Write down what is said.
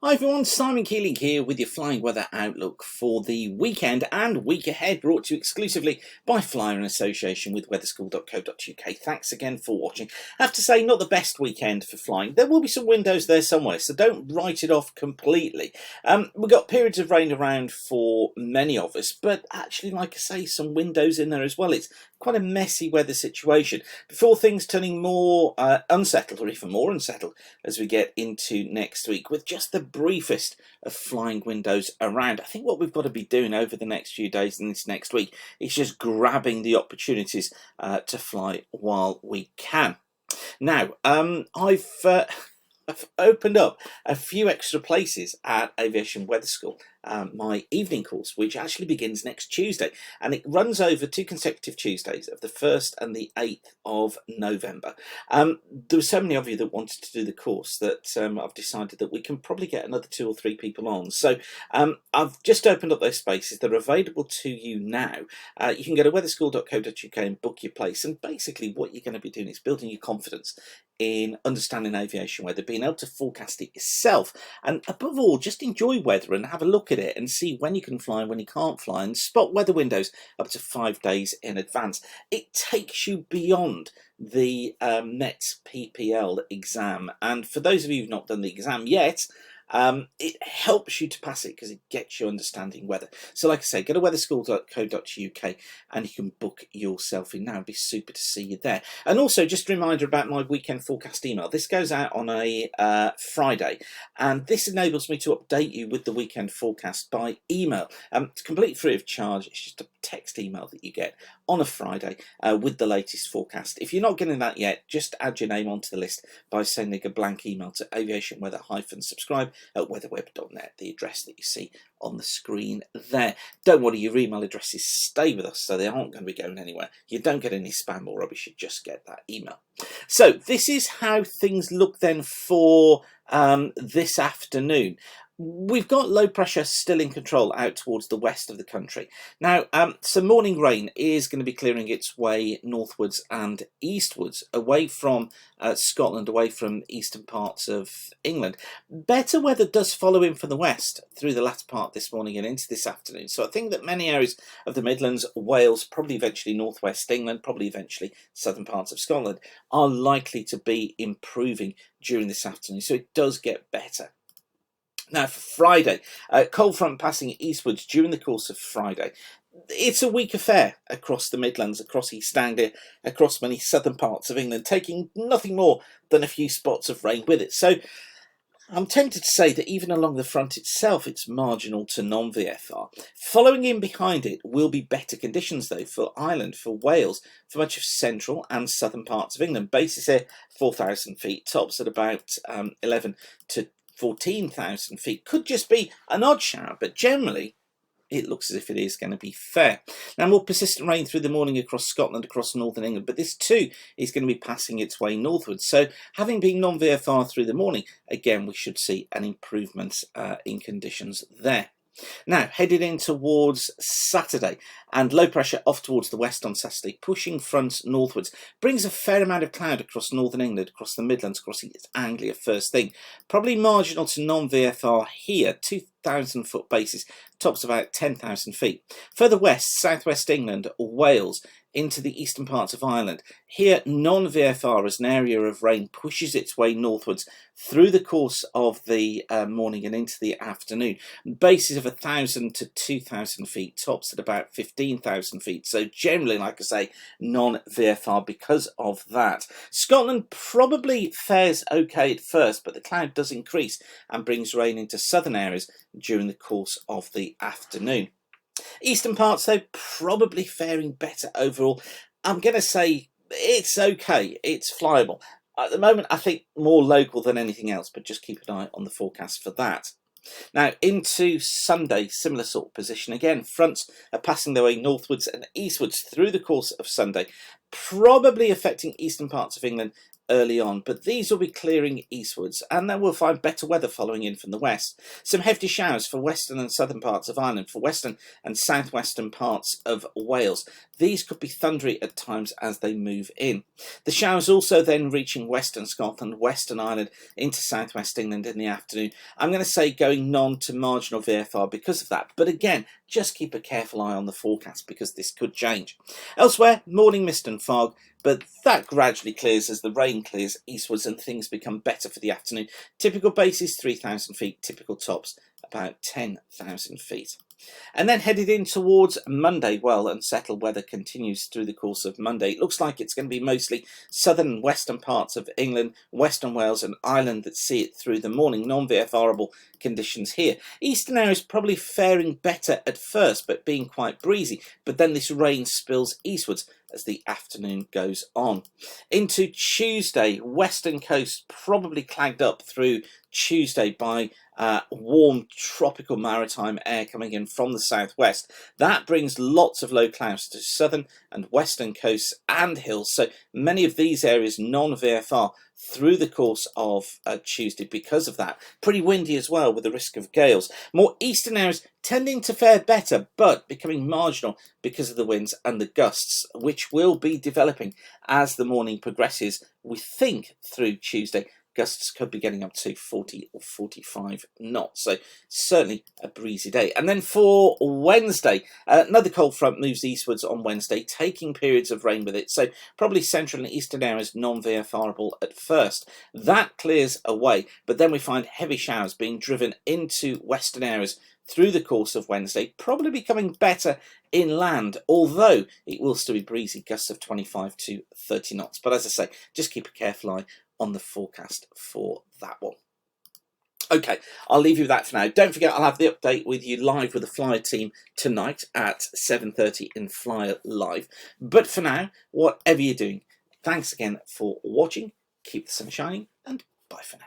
Hi everyone, Simon Keeling here with your flying weather outlook for the weekend and week ahead, brought to you exclusively by Flyer in association with weatherschool.co.uk. Thanks again for watching. I have to say, not the best weekend for flying. There will be some windows there somewhere, so don't write it off completely. We've got periods of rain around for many of us, but actually, like I say, some windows in there as well. It's quite a messy weather situation before things turning more unsettled, or even more unsettled, as we get into next week with just the briefest of flying windows around. I think what we've got to be doing over the next few days and this next week is just grabbing the opportunities to fly while we can. Now, I've opened up a few extra places at Aviation Weather School, my evening course, which actually begins next Tuesday, and it runs over 2 consecutive Tuesdays of the 1st and the 8th of November. There were so many of you that wanted to do the course that I've decided that we can probably get another 2 or 3 people on. So I've just opened up those spaces. They're available to you now. You can go to weatherschool.co.uk and book your place, and basically what you're going to be doing is building your confidence in understanding aviation weather, being able to forecast it yourself, and above all, just enjoy weather and have a look at it and see when you can fly and when you can't fly, and spot weather windows up to 5 days in advance. It takes you beyond the METS PPL exam, and for those of you who've not done the exam yet, it helps you to pass it because it gets you understanding weather. So like I say, go to weatherschool.co.uk and you can book yourself in now. It'd be super to see you there. And also just a reminder about my weekend forecast email. This goes out on a Friday, and this enables me to update you with the weekend forecast by email. It's completely free of charge. It's just a text email that you get on a Friday with the latest forecast. If you're not getting that yet, just add your name onto the list by sending a blank email to aviationweather-subscribe at weatherweb.net, the address that you see on the screen there. Don't worry, your email addresses stay with us, so they aren't going to be going anywhere. You don't get any spam or rubbish, you just get that email. So this is how things look then for this afternoon. We've got low pressure still in control out towards the west of the country. Now, some morning rain is going to be clearing its way northwards and eastwards, away from Scotland, away from eastern parts of England. Better weather does follow in from the west through the latter part this morning and into this afternoon. So I think that many areas of the Midlands, Wales, probably eventually northwest England, probably eventually southern parts of Scotland, are likely to be improving during this afternoon. So it does get better. Now for Friday, cold front passing eastwards during the course of Friday. It's a weak affair across the Midlands, across East Anglia, across many southern parts of England, taking nothing more than a few spots of rain with it. So I'm tempted to say that even along the front itself, it's marginal to non-VFR. Following in behind it will be better conditions, though, for Ireland, for Wales, for much of central and southern parts of England. Bases here, 4,000 feet, tops at about 11 to 14,000 feet. Could just be an odd shower, but generally it looks as if it is going to be fair. Now, more persistent rain through the morning across Scotland, across northern England, but this too is going to be passing its way northwards. So having been non-VFR through the morning, again, we should see an improvement in conditions there. Now, headed in towards Saturday, and low pressure off towards the west on Saturday, pushing fronts northwards, brings a fair amount of cloud across northern England, across the Midlands, across East Anglia first thing. Probably marginal to non-VFR here, 2,000 foot bases, tops about 10,000 feet. Further west, southwest England, Wales, into the eastern parts of Ireland. Here, non-VFR as an area of rain pushes its way northwards through the course of the morning and into the afternoon. Bases of 1,000 to 2,000 feet, tops at about 15,000 feet. So generally, like I say, non-VFR because of that. Scotland probably fares okay at first, but the cloud does increase and brings rain into southern areas during the course of the afternoon. Eastern parts, though, probably faring better overall. I'm going to say it's okay, it's flyable. At the moment, I think more local than anything else, but just keep an eye on the forecast for that. Now, into Sunday, similar sort of position. Again, fronts are passing their way northwards and eastwards through the course of Sunday, probably affecting eastern parts of England early on, but these will be clearing eastwards, and then we'll find better weather following in from the west. Some hefty showers for western and southern parts of Ireland, for western and southwestern parts of Wales. these could be thundery at times as they move in. The showers also then reaching western Scotland, Western Ireland into southwest England in the afternoon. I'm going to say going non to marginal VFR because of that. But again, just keep a careful eye on the forecast because this could change. Elsewhere, morning mist and fog, but that gradually clears as the rain clears eastwards and things become better for the afternoon. Typical bases 3,000 feet, typical tops about 10,000 feet. And then headed in towards Monday, well, unsettled weather continues through the course of Monday. It looks like it's going to be mostly southern and western parts of England, Western Wales and Ireland that see it through the morning, non-VFRable conditions here. Eastern areas probably faring better at first, but being quite breezy. But then this rain spills eastwards as the afternoon goes on. Into Tuesday, western coast probably clagged up through Tuesday by warm tropical maritime air coming in from the southwest. That brings lots of low clouds to southern and western coasts and hills. So many of these areas non-VFR through the course of Tuesday because of that. Pretty windy as well with the risk of gales. More eastern areas tending to fare better but becoming marginal because of the winds and the gusts, which will be developing as the morning progresses, we think, through Tuesday. Gusts could be getting up to 40 or 45 knots. So certainly a breezy day. And then for Wednesday, another cold front moves eastwards on Wednesday, taking periods of rain with it. So probably central and eastern areas non-VFRable at first. That clears away, but then we find heavy showers being driven into western areas through the course of Wednesday, probably becoming better inland, although it will still be breezy, gusts of 25 to 30 knots. But as I say, just keep a careful eye on the forecast for that one. Okay, I'll leave you with that for now. Don't forget, I'll have the update with you live with the Flyer team tonight at 7:30 in Flyer Live. But for now, whatever you're doing, thanks again for watching. Keep the sun shining, and bye for now.